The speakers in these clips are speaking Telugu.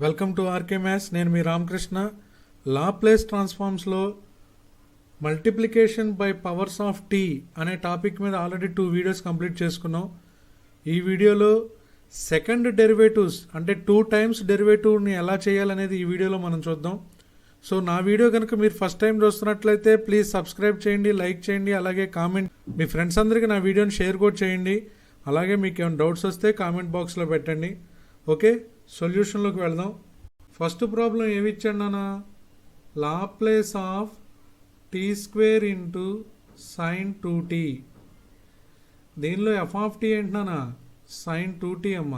Welcome to RK maths. నేను మీ రామకృష్ణ. లాప్లేస్ ట్రాన్స్ఫార్మ్స్లో multiplication by powers of T అనే టాపిక్ మీద ఆల్రెడీ 2 వీడియోస్ కంప్లీట్ చేసుకున్నాం. ఈ వీడియోలో సెకండ్ డెరివేటివ్స్ అంటే 2 టైమ్స్ డెరివేటివ్ని ఎలా చేయాలనేది ఈ వీడియోలో మనం చూద్దాం. సో నా వీడియో కనుక మీరు ఫస్ట్ టైం చూస్తున్నట్లయితే ప్లీజ్ సబ్స్క్రైబ్ చేయండి, లైక్ చేయండి, అలాగే కామెంట్ మీ ఫ్రెండ్స్ అందరికీ నా వీడియోని షేర్ కూడా చేయండి. అలాగే మీకు ఏమైనా డౌట్స్ వస్తే కామెంట్ బాక్స్లో పెట్టండి. ఓకే, సొల్యూషన్లోకి వెళదాం. ఫస్ట్ ప్రాబ్లం ఏమి ఇచ్చాడు నాన్న? Laplace of T square into sine 2t. దీనిలో ఎఫ్ ఆఫ్ టీ ఏంటి నాన్న? సైన్ 2t అమ్మ.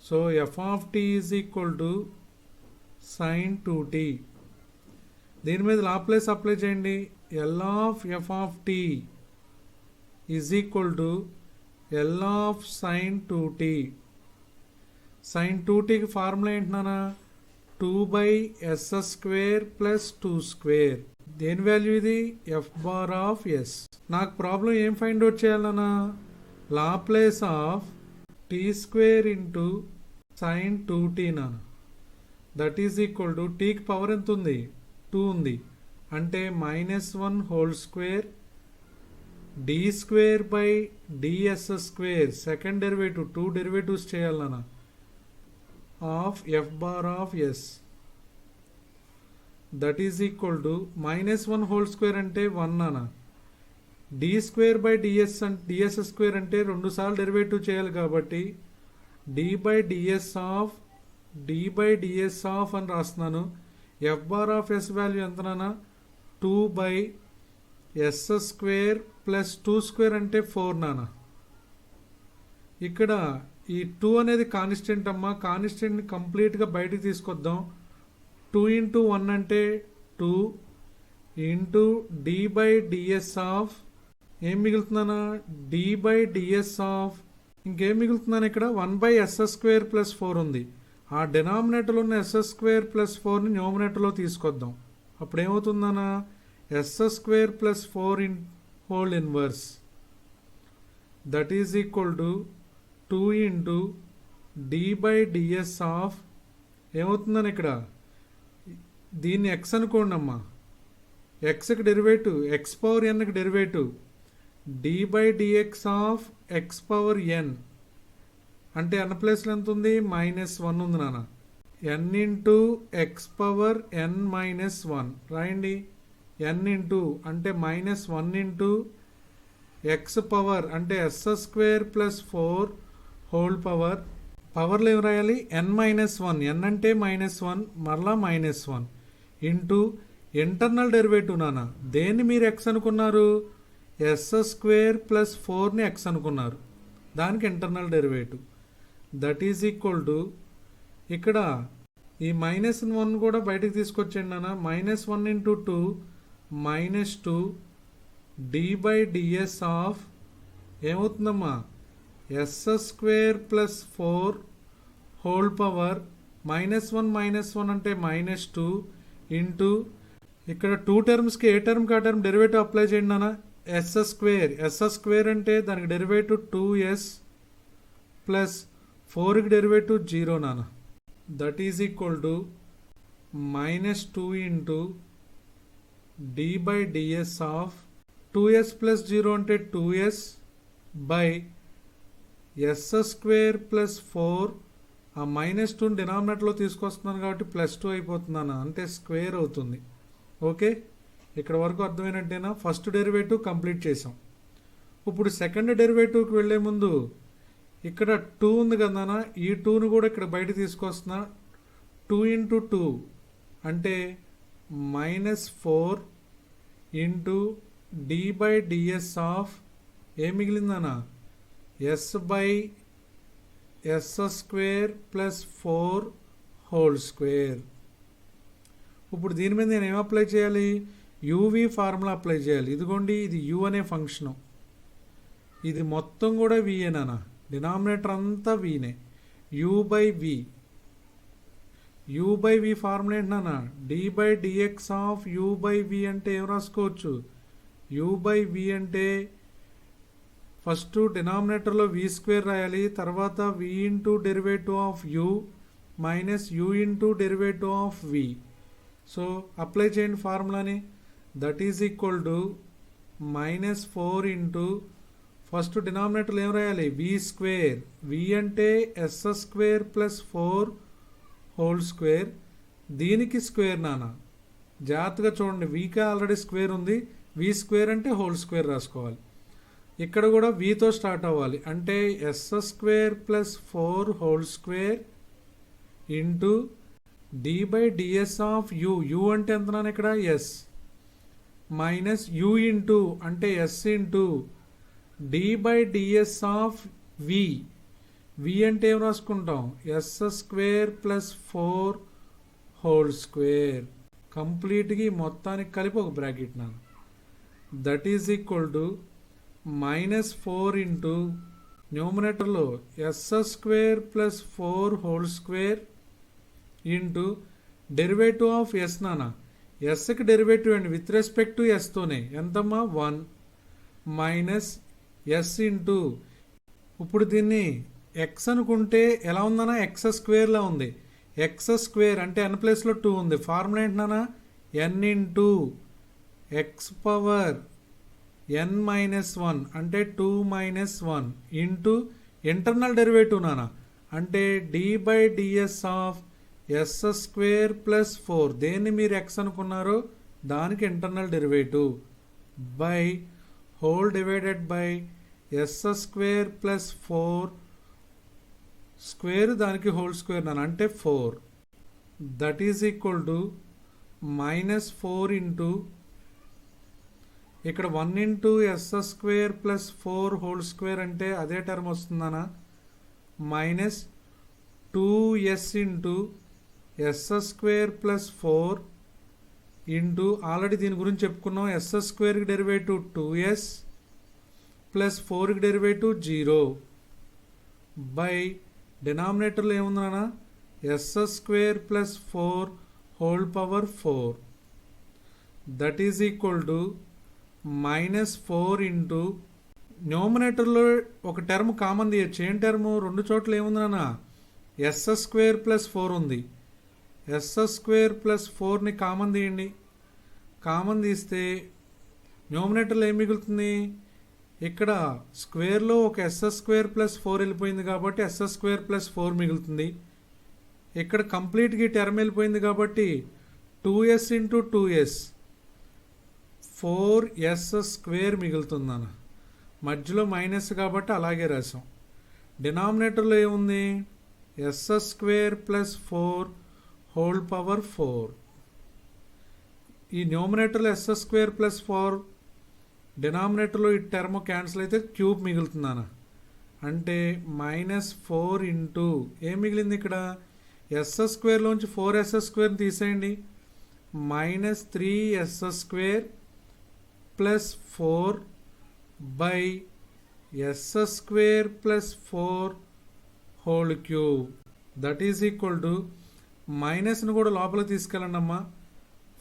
So F of T is equal to sine 2t. దీని మీద లాప్లేస్ అప్లై చేయండి. L of F of T is equal to L of sine 2t. Sine 2tకి ఫార్ములా ఏంటి నాన్న? 2/s² plus 2 square. దేని వాల్యూ ఇది? F bar of S. నాకు ప్రాబ్లం ఏం ఫైండ్ అవుట్ చేయాలన్నా? Laplace of T square into sine 2t నాన్న. దట్ ఈజ్ ఈక్వల్ టు టీకి పవర్ ఎంత ఉంది? 2 ఉంది. అంటే -1 whole square D square by DS square. Second derivative 2 derivatives చేయాలి నాన్న of F bar of S. That is equal to -1 whole square అంటే 1 నాన్న. D square by DS square అంటే 2 సార్లు డెరివేటివ్ చేయాలి కాబట్టి డి బై డిఎస్ ఆఫ్ అని రాస్తున్నాను. F bar of S value ఎంత నాన్న? 2/s² ప్లస్ 2 స్క్వేర్ అంటే 4 నాన్న. ఇక్కడ ఈ 2 అనేది కాన్స్టెంట్ అమ్మా. కాన్స్టెంట్ని కంప్లీట్గా బయటికి తీసుకొద్దాం. 2 ఇంటూ 1 అంటే 2 into D by DS of ఏం మిగులుతుందన్నా? డి బై డిఎస్ ఆఫ్ ఇంకేం మిగులుతుందని ఇక్కడ 1/s² ప్లస్ 4 ఉంది. ఆ డినామినేటర్లో ఉన్న s² ప్లస్ 4ని న్యూమినేటర్లో తీసుకొద్దాం. అప్పుడు ఏమవుతుందన్నా? s² plus 4 whole inverse. That is equal to 2 into D by DS of ఏమవుతుందని ఇక్కడ దీన్ని ఎక్స్ అనుకోండి అమ్మా. ఎక్స్కి డెరివేటివ్ ఎక్స్ పవర్ ఎన్కి derivative D by DX of X power N అంటే ఎన్ ప్లేస్లో ఎంత ఉంది? -1 ఉంది నాన్న. N into X power N -1 రాయండి. ఎన్ ఇంటూ అంటే -1 ఇంటూ ఎక్స్ పవర్ అంటే s² ప్లస్ 4 హోల్ పవర్. పవర్లో ఏం రాయాలి? n-1. ఎన్ అంటే -1 మరలా -1 ఇంటూ ఇంటర్నల్ డెరివేటివ్ నాన్న. దేన్ని మీరు ఎక్స్ అనుకున్నారు? s² ప్లస్ 4ని ఎక్స్ అనుకున్నారు. దానికి internal derivative. That is equal to ఇక్కడ ఈ -1 కూడా బయటకు తీసుకొచ్చేయండి నాన్న. -1 into 2 -2 D by DS of ఏమవుతుందమ్మా? s² ప్లస్ 4 హోల్ పవర్ -1 అంటే -2 ఇంటూ ఇక్కడ 2 టర్మ్స్కి ఏ టర్మ్కి ఆ టర్మ్ డెరివేటివ్ అప్లై చేయండి నాన్న. s² అంటే దానికి డెరివేటివ్ 2s ప్లస్ 4కి డెరివేటివ్ 0 నాన్న. That is equal to -2 into D by DS of 2s plus 0 అంటే 2s బై s² ప్లస్ 4. ఆ -2 డినామినేటర్లో తీసుకొస్తున్నాను కాబట్టి +2 అయిపోతుందన్న. అంటే స్క్వేర్ అవుతుంది. ఓకే, ఇక్కడ వరకు అర్థమైనట్టేనా? ఫస్ట్ డెరివేటివ్ కంప్లీట్ చేసాం. ఇప్పుడు సెకండ్ డెరివేటివ్కి వెళ్ళే ముందు ఇక్కడ 2 ఉంది కదా, ఈ 2ను కూడా ఇక్కడ బయట తీసుకొస్తున్నా. 2 ఇంటూ 2 అంటే -4 into D by DS of ఏం మిగిలిందన్నా? s/s² plus 4 whole square. ఇప్పుడు దీని మీద నేను ఏం అప్లై చేయాలి? యూవి ఫార్ములా అప్లై చేయాలి. ఇదిగోండి, ఇది యూ అనే ఫంక్షను. ఇది మొత్తం కూడా విఏనా? డినామినేటర్ అంతా వీనే. యూ బై వి ఫార్ములా ఏంటన్నా? D by DX of U by V అంటే ఏం రాసుకోవచ్చు? యూ బై వి అంటే ఫస్ట్ డినామినేటర్లో v² రాయాలి. తర్వాత v into derivative of u minus U into derivative of V. So apply చేయండి ఫార్ములాని. That is equal to minus 4 into first డినామినేటర్లు ఏం రాయాలి, వి స్క్వేర్. వి అంటే S square plus 4 whole square. దీనికి స్క్వేర్ నాన్న, జాగ్రత్తగా చూడండి, వీకే ఆల్రెడీ స్క్వేర్ ఉంది, వి స్క్వేర్ అంటే హోల్ స్క్వేర్ రాసుకోవాలి. ఇక్కడ కూడా వితో స్టార్ట్ అవ్వాలి, అంటే S square plus 4 whole square into D by DS of U. U అంటే ఎంతనాను ఇక్కడ ఎస్, మైనస్ యూ ఇంటూ అంటే S into D by DS of V. V అంటే ఏం రాసుకుంటాం, S square plus 4 whole square. కంప్లీట్గా మొత్తానికి కలిపి ఒక బ్రాకెట్ నాను. That is equal to minus 4 into న్యూమరేటర్లో S square plus 4 whole square into derivative of S నానా. ఎస్కి డెరివేటివ్ అండి విత్ రెస్పెక్ట్ టు ఎస్తోనే, ఎంతమ్మా 1 మైనస్ ఎస్ ఇంటూ, ఇప్పుడు దీన్ని ఎక్స్ అనుకుంటే ఎలా ఉందన్నా ఎక్స్ స్క్వేర్లా ఉంది. ఎక్స్ స్క్వేర్ అంటే ఎన్ ప్లేస్లో 2 ఉంది. ఫార్ములా ఏంటన్నా N into X power n minus 1 అంటే 2 మైనస్ 1 ఇంటూ ఇంటర్నల్ డెరివేటివ్ నానా, అంటే D by DS of yes square plus 4. దేన్ని మీరు ఎక్స్ అనుకున్నారో దానికి internal derivative by whole divided by yes square plus 4 square, దానికి హోల్ స్క్వేర్ నాన్న అంటే 4. That is equal to minus 4 into ఇక్కడ 1 into yes square plus 4 whole square అంటే అదే టర్మ్ వస్తుందనా, minus 2s into yes square plus 4 into already దీని గురించి చెప్పుకున్నాం, ఎస్ స్క్వేర్కి డెరివేటివ్ 2s ప్లస్ 4కి డెరివేటివ్ 0 బై డినామినేటర్లో ఏముందనా S square plus 4 whole power 4. That is equal to minus 4 into న్యూమరేటర్లో ఒక టర్మ్ కామన్ తీయచ్చు. ఏం టర్ము, రెండు చోట్ల ఏముందన్నా ఎస్ స్క్వేర్ ప్లస్ 4 ఉంది. ఎస్ స్క్వేర్ ప్లస్ 4ని కామన్ తీయండి. కామన్ తీస్తే న్యూమరేటర్లో ఏం మిగులుతుంది, ఇక్కడ స్క్వేర్లో ఒక ఎస్ స్క్వేర్ ప్లస్ 4 వెళ్ళిపోయింది కాబట్టి ఎస్ స్క్వేర్ ప్లస్ 4 మిగులుతుంది. ఇక్కడ కంప్లీట్గా ఈ టర్మ్ వెళ్ళిపోయింది కాబట్టి 2s into 2s 4s square మిగులుతుందన్న. మధ్యలో మైనస్ కాబట్టి అలాగే రాసాం. డినామినేటర్లో ఏముంది, S square plus 4 whole power 4. ఈ న్యూమరేటర్లో ఎస్ స్క్వేర్ ప్లస్ 4, డినామినేటర్లో ఈ టర్మ్ క్యాన్సిల్ అయితే క్యూబ్ మిగులుతుందన్న. అంటే మైనస్ 4 ఇంటూ ఏం మిగిలింది ఇక్కడ, ఎస్ స్క్వేర్లోంచి 4s స్క్వేర్ని తీసేయండి, minus 3s square plus 4 by yes square plus 4 whole cube. That is equal to మైనస్ను కూడా లోపలికి తీసుకెళ్ళండి అమ్మా.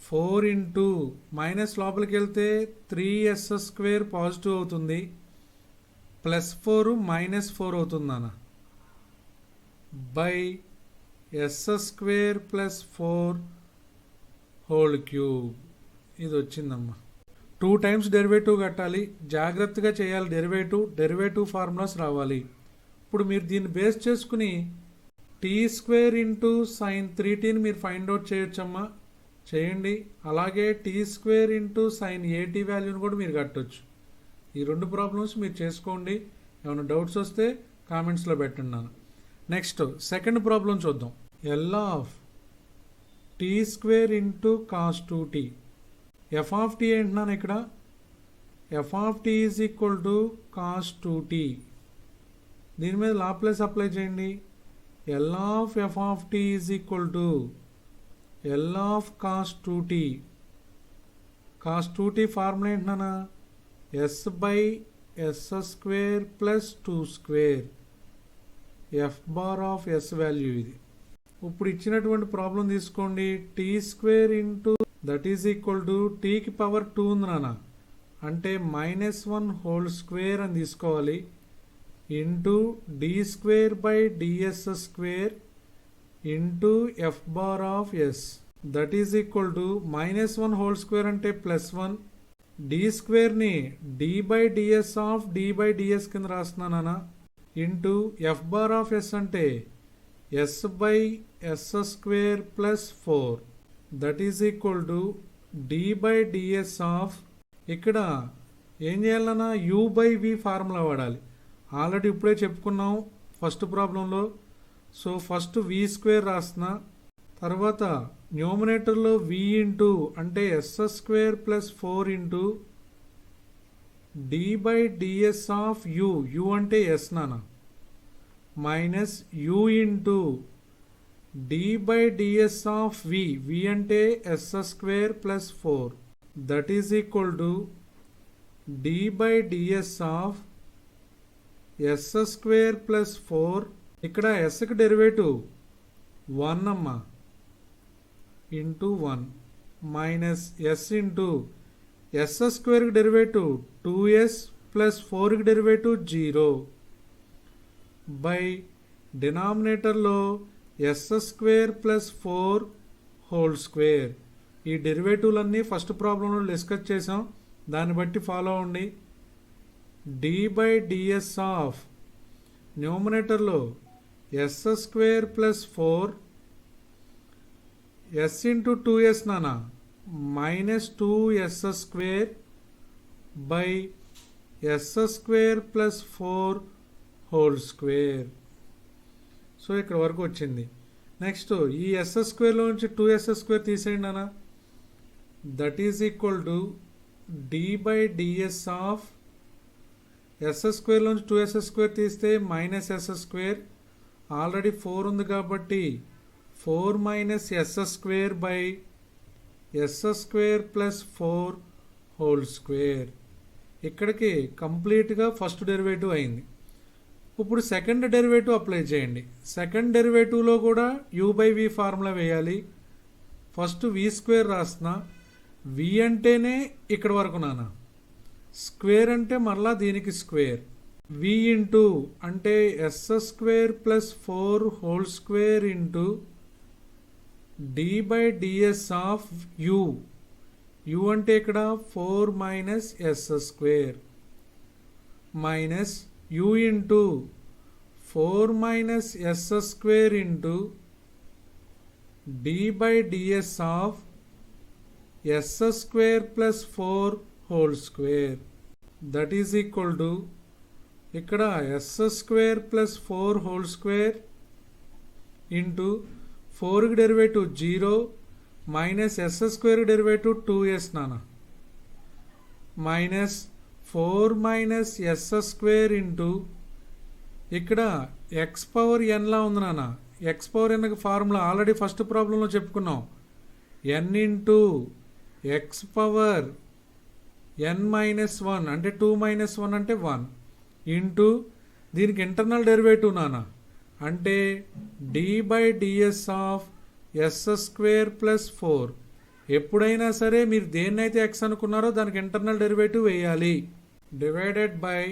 4 ఇంటూ మైనస్ లోపలికి వెళ్తే 3s స్క్వేర్ పాజిటివ్ అవుతుంది, ప్లస్ 4 మైనస్ 4 అవుతుంది అన్న, by yes square plus 4 whole cube. ఇది వచ్చిందమ్మా. 2 టైమ్స్ డెరివేటివ్ కట్టాలి, జాగ్రత్తగా చేయాలి. డెరివేటివ్ ఫార్ములాస్ రావాలి. ఇప్పుడు మీరు దీన్ని బేస్ చేసుకుని టీ స్క్వేర్ ఇంటూ సైన్ 3tని మీరు ఫైండ్ అవుట్ చేయొచ్చమ్మా, చేయండి. అలాగే tea square into sign 8t వాల్యూని కూడా మీరు కట్టొచ్చు. ఈ 2 ప్రాబ్లమ్స్ మీరు చేసుకోండి. ఏమైనా డౌట్స్ వస్తే కామెంట్స్లో పెట్టండి. నెక్స్ట్ సెకండ్ ప్రాబ్లం చూద్దాం. L of T square into cos 2t. F of T ఏంటున్నాను ఇక్కడ, F of T is equal to cos 2t. దీని మీద లాప్లేస్ అప్లై చేయండి. L of F of T is equal to L of cos 2t. Cos 2t formula ఏంటున్నానా, S by yes square plus 2 square. F bar of S value ఇది. ఇప్పుడు ఇచ్చినటువంటి ప్రాబ్లం తీసుకోండి. T square into that is equal to టీకి పవర్ 2 ఉంది నాన్న, అంటే -1 హోల్ స్క్వేర్ అని తీసుకోవాలి, into D square by DS square into F bar of S that is equal to -1 whole square అంటే +1 డి స్క్వేర్ని D by DS of D by DS కింద రాస్తున్నానా into F bar of S అంటే S by yes square +4 that is equal to D by DS of ఇక్కడ ఏం చేయాలన్నా యూ బై వి ఫార్ములా వాడాలి. ఆల్రెడీ ఇప్పుడే చెప్పుకున్నాం ఫస్ట్ ప్రాబ్లంలో. సో ఫస్ట్ వి స్క్వేర్ రాస్తున్నా, తర్వాత న్యూమరేటర్లో వి ఇంటూ అంటే S square +4 into D by DS of U, U అంటే ఎస్ నానా, minus U into D by DS of V, V అంటే S square +4 that is equal to D by DS of yes square +4 ఇక్కడ ఎస్కి డెరివేటివ్ 1 అమ్మా into 1 minus S into S స్క్వేర్కి డెరివేటివ్ 2s +4కి డెరివేటివ్ 0 బై డినామినేటర్లో ఎస్ స్క్వేర్ +4 హోల్ స్క్వేర్. ఈ డెరివేటివ్లన్నీ ఫస్ట్ ప్రాబ్లంలో డిస్కస్ చేసాం, దాన్ని బట్టి ఫాలో అవ్వండి. డి బై డిఎస్ ఆఫ్ న్యూమరేటర్లో S square +4 S into 2s నానా -2s square by yes square +4 whole square. So ఇక్కడ వరకు వచ్చింది. నెక్స్ట్ ఈ ఎస్ స్క్వేర్లో నుంచి 2s స్క్వేర్ తీసేయండి అన్న, that is equal to D by DS of S స్క్వేర్లో నుంచి 2s స్క్వేర్ తీస్తే -s స్క్వేర్, ఆల్రెడీ 4 ఉంది కాబట్టి 4 - s square by yes square +4 whole square. ఇక్కడికి కంప్లీట్గా ఫస్ట్ డెరివేటివ్ అయింది. ఇప్పుడు సెకండ్ డెరివేటివ్ అప్లై చేయండి. సెకండ్ డెరివేటివ్లో కూడా యూ బై వి ఫార్ములా వేయాలి. ఫస్ట్ వి స్క్వేర్ రాస్తున్నా, వి అంటేనే ఇక్కడ వరకు నానా, స్క్వేర్ అంటే మళ్ళా దీనికి స్క్వేర్, వి ఇంటూ అంటే S square +4 whole square into D by DS of U, U అంటే ఇక్కడ 4 - s square minus U into 4 - s square into D by DS of yes square +4 whole square that is equal to ఇక్కడ S square +4 whole square into 4కి డెరివేటివ్ 0 మైనస్ ఎస్ స్క్వేర్కి డెరివేటివ్ 2s నానా మైనస్ 4 - s స్క్వేర్ ఇంటూ ఇక్కడ ఎక్స్ పవర్ ఎన్లా ఉంది నాన్న. ఎక్స్ పవర్ ఎన్కి ఫార్ములా ఆల్రెడీ ఫస్ట్ ప్రాబ్లంలో చెప్పుకున్నాం, ఎన్ ఇంటూ ఎక్స్ పవర్ n-1 అంటే 2 - 1 అంటే 1 ఇంటూ దీనికి ఇంటర్నల్ డెరివేటివ్ నానా అంటే D by DS of yes square +4. ఎప్పుడైనా సరే మీరు దేన్నైతే ఎక్స్ అనుకున్నారో దానికి ఇంటర్నల్ డెరివేటివ్ వేయాలి. డివైడెడ్ బై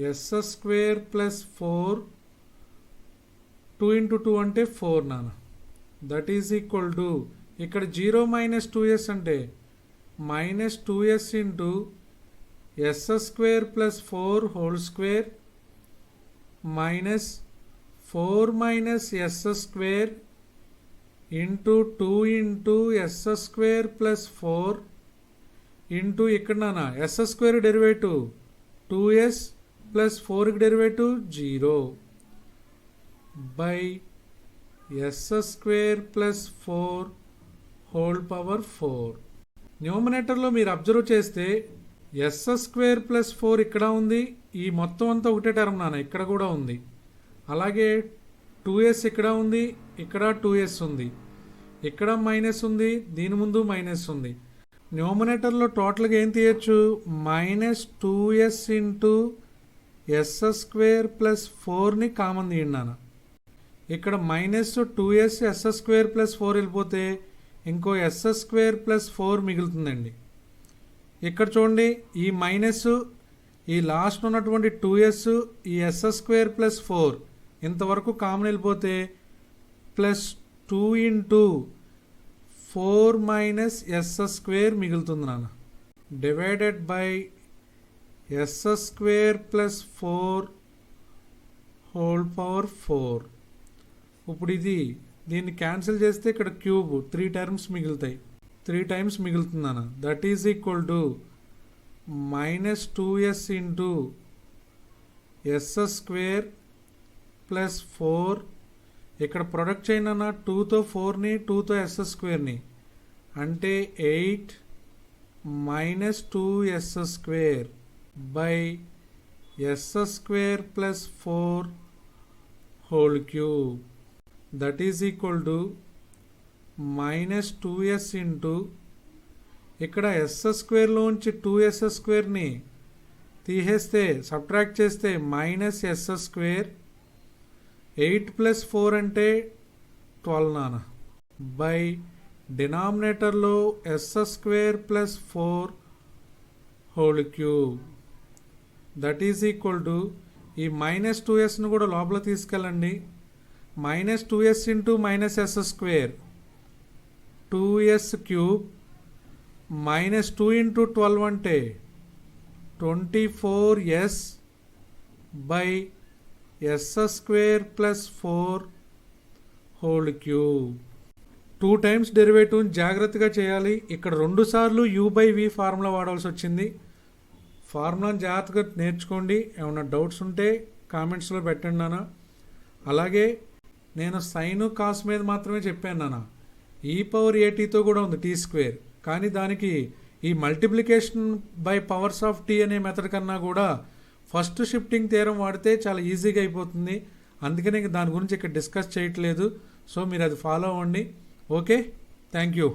ఎస్ స్క్వేర్ +4 2 × 2 అంటే 4 నాన్న దట్ ఈజ్ ఈక్వల్ టు ఇక్కడ 0 - 2s అంటే -2s into yes square +4 whole square minus 4 - s square into 2 into yes square +4 into ఇక్కడ నాన్న ఎస్ స్క్వేర్ డెరివేటివ్ 2s +4కి derivative 0 by yes square +4 whole power 4. న్యూమరేటర్లో మీరు అబ్జర్వ్ చేస్తే ఎస్ స్క్వేర్ +4 ఇక్కడ ఉంది, ఈ మొత్తం అంతా ఒకటే టర్మ్ నాన్న ఇక్కడ కూడా ఉంది. అలాగే 2s ఇక్కడ ఉంది, ఇక్కడ 2s ఉంది, ఇక్కడ మైనస్ ఉంది, దీని ముందు మైనస్ ఉంది. న్యూమరేటర్లో టోటల్గా ఏం తీయచ్చు, -2s ఇంటూ ఎస్ స్క్వేర్ +4ని కామన్ తీయండి నాన్న. ఇక్కడ -2s ఎస్ స్క్వేర్ +4 వెళ్ళిపోతే ఇంకో ఎస్ స్క్వేర్ +4 మిగులుతుందండి. ఇక్కడ చూడండి ఈ మైనస్ ఈ లాస్ట్ ఉన్నటువంటి 2s ఈ ఎస్ స్క్వేర్ +4 ఇంతవరకు కామన్ వెళ్ళిపోతే two into 4 minus yes square మిగులుతుంది నాన్న. Divided by yes square plus 4 whole power 4. ఇప్పుడు దీన్ని క్యాన్సిల్ చేస్తే ఇక్కడ క్యూబ్ 3 టర్మ్స్ మిగులుతాయి. 3 టైమ్స్ మిగులుతుందన్న. That is equal to minus 2s into yes square plus 4. ఇక్కడ ప్రొడక్ట్ చేయను అన్న 2తో 4ని 2తో ఎస్ స్క్వేర్ని, అంటే 8 minus 2s square by yes square plus 4 whole cube. That is equal to minus 2s into ఇక్కడ ఎస్ స్క్వేర్లోంచి 2s స్క్వేర్ని తీసేస్తే సబ్ట్రాక్ట్ చేస్తే మైనస్ ఎస్ స్క్వేర్, 8 ప్లస్ 4 అంటే 12 నాన్న, బై డినామినేటర్లో S square plus 4 whole cube. That is equal to ఈ మైనస్ 2sను కూడా లోపల తీసుకెళ్ళండి. Minus 2s into minus yes square 2s cube minus 2 into 12 అంటే 24s by yes square plus 4 whole cube. 2 times derivative జాగ్రత్తగా చేయాలి. ఇక్కడ 2 సార్లు u/v ఫార్ములా వాడాల్సి వచ్చింది. ఫార్ములాని జాగ్రత్తగా నేర్చుకోండి. ఏమైనా డౌట్స్ ఉంటే కామెంట్స్లో పెట్టండి నాన్న. అలాగే నేను సైన్ కాస్ మీద మాత్రమే చెప్పాను నాన్న. e⁻at కూడా ఉంది t², కానీ దానికి ఈ multiplication by powers of t అనే మెథడ్ కన్నా కూడా ఫస్ట్ షిఫ్టింగ్ థియరం వాడితే చాలా ఈజీగా అయిపోతుంది. అందుకనే దాని గురించి ఇక్కడ డిస్కస్ చేయట్లేదు. సో మీరు అది ఫాలో అవ్వండి. Okay, thank you.